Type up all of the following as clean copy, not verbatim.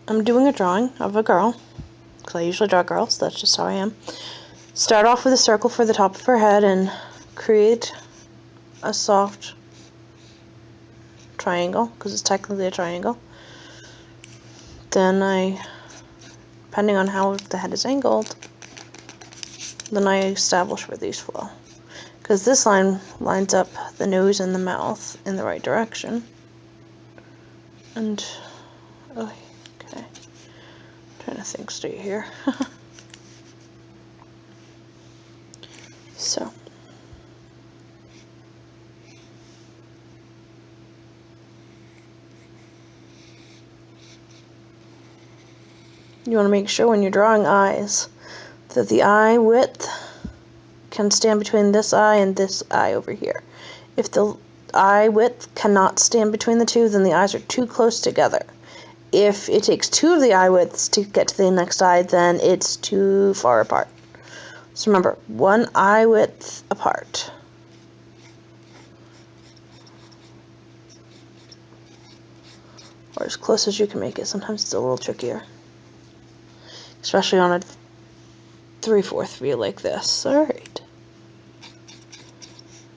I'm doing a drawing of a girl, because I usually draw girls, that's just how I am. Start off with a circle for the top of her head and create a soft triangle, because it's technically a triangle. Then depending on how the head is angled, then I establish where these flow. Because this line lines up the nose and the mouth in the right direction. And, okay, trying to think straight here. So. You want to make sure when you're drawing eyes that the eye width can stand between this eye and this eye over here. If the eye width cannot stand between the two, then the eyes are too close together. If it takes two of the eye widths to get to the next eye, then it's too far apart. So remember, one eye width apart. Or as close as you can make it. Sometimes it's a little trickier. Especially on a 3/4 view like this. Alright.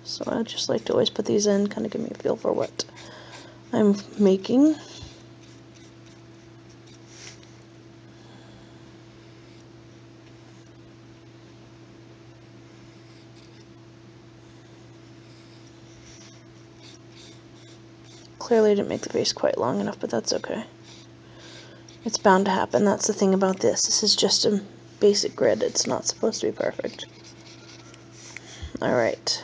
So I just like to always put these in, kind of give me a feel for what I'm making. Clearly I didn't make the face quite long enough, but that's okay. It's bound to happen. That's the thing about this. This is just a basic grid. It's not supposed to be perfect. Alright.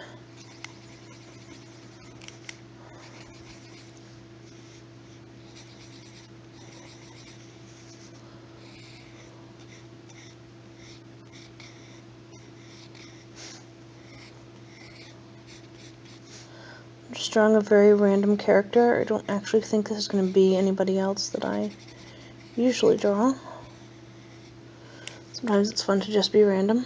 I'm just drawing a very random character. I don't actually think this is going to be anybody else that I usually draw. Sometimes it's fun to just be random.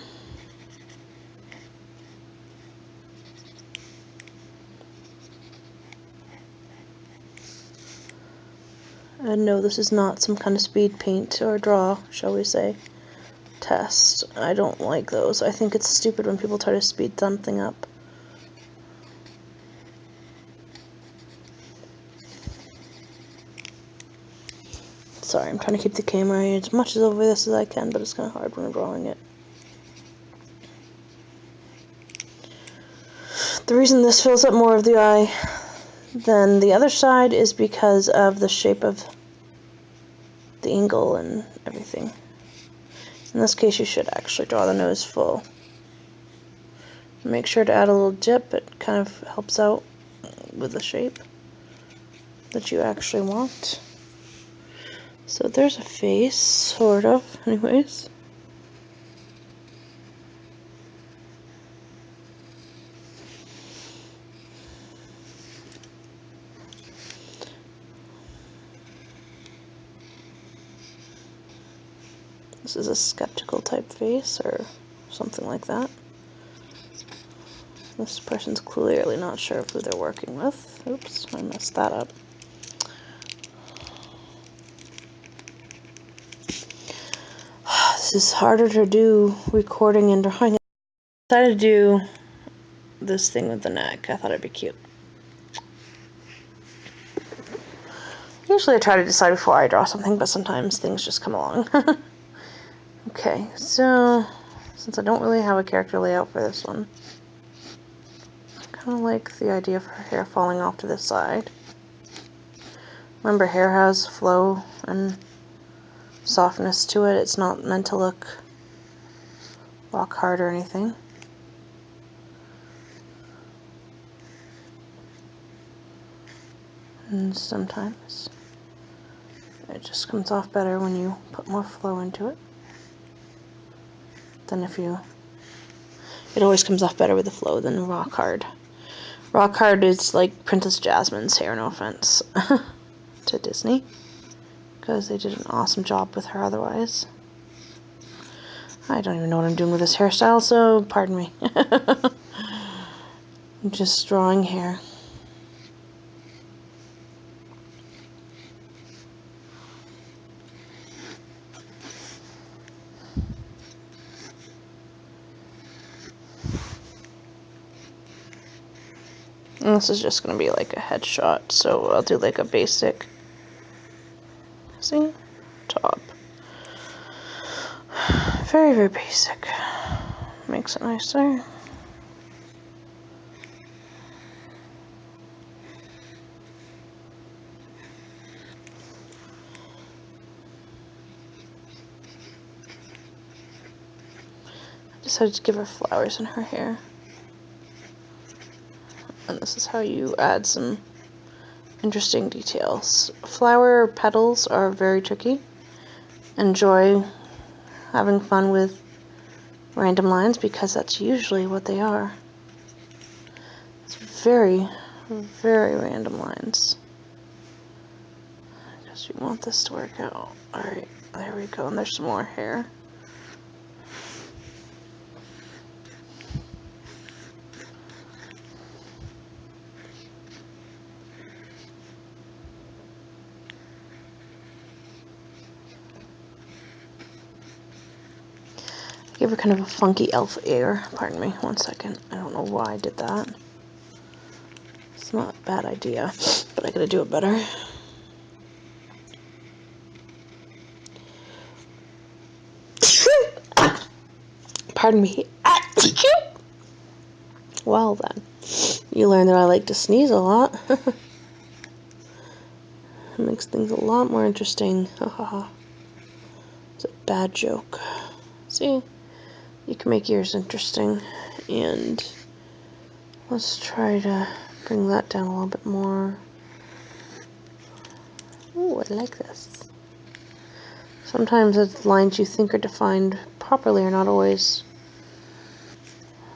And no, this is not some kind of speed paint or draw, shall we say, test. I don't like those. I think it's stupid when people try to speed something up. Sorry, I'm trying to keep the camera as much as over this as I can, but it's kind of hard when I'm drawing it. The reason this fills up more of the eye than the other side is because of the shape of the angle and everything. In this case, you should actually draw the nose full. Make sure to add a little dip. It kind of helps out with the shape that you actually want. So there's a face, sort of, anyways. This is a skeptical type face, or something like that. This person's clearly not sure of who they're working with. Oops, I messed that up. This is harder to do recording and drawing. I decided to do this thing with the neck. I thought it'd be cute. Usually I try to decide before I draw something, but sometimes things just come along. Okay, so since I don't really have a character layout for this one, I kind of like the idea of her hair falling off to this side. Remember, hair has flow and softness to it. It's not meant to look rock hard or anything. And sometimes it just comes off better when you put more flow into it than if you... It always comes off better with the flow than rock hard. Rock hard is like Princess Jasmine's hair, no offense to Disney, because they did an awesome job with her otherwise. I don't even know what I'm doing with this hairstyle, so pardon me. I'm just drawing hair. And this is just going to be like a headshot, so I'll do like a basic, see, top. Very, very basic. Makes it nicer. I decided to give her flowers in her hair. And this is how you add some interesting details. Flower petals are very tricky. Enjoy having fun with random lines because that's usually what they are. It's very, very random lines. I guess you want this to work out. Alright, there we go. And there's some more hair. Gave her kind of a funky elf air. Pardon me, 1 second. I don't know why I did that. It's not a bad idea, but I gotta do it better. Pardon me. Well then, you learn that I like to sneeze a lot. It makes things a lot more interesting. Haha. It's a bad joke. See? You can make yours interesting, and let's try to bring that down a little bit more. Ooh, I like this. Sometimes the lines you think are defined properly are not always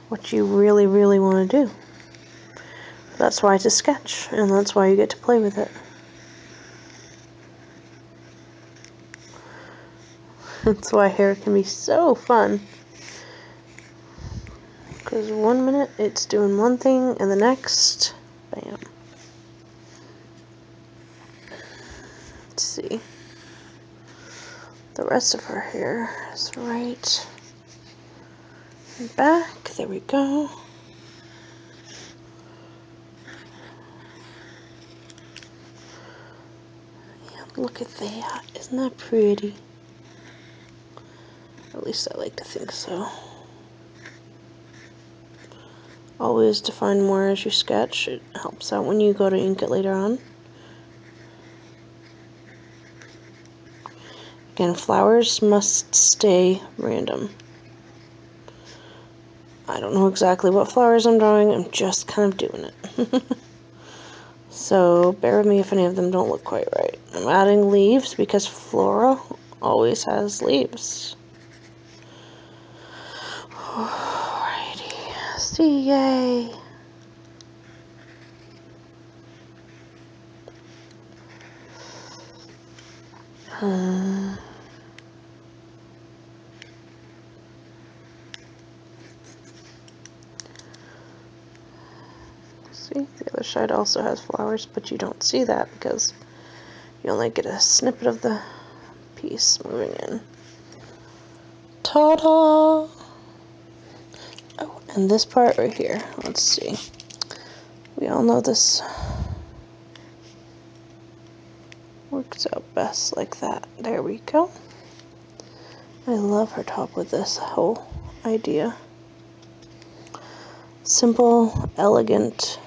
what you really, really want to do. That's why it's a sketch, and that's why you get to play with it. That's why hair can be so fun. Because 1 minute it's doing one thing, and the next, bam. Let's see. The rest of her hair is right back. There we go. And look at that. Isn't that pretty? At least I like to think so. Always define more as you sketch. It helps out when you go to ink it later on. Again, flowers must stay random. I don't know exactly what flowers I'm drawing. I'm just kind of doing it. So bear with me if any of them don't look quite right. I'm adding leaves because flora always has leaves. Alrighty. See, yay. See, the other side also has flowers, but you don't see that because you only get a snippet of the piece moving in. Ta-da! Oh, and this part right here, let's see. We all know this works out best like that. There we go. I love her top with this whole idea. Simple, elegant,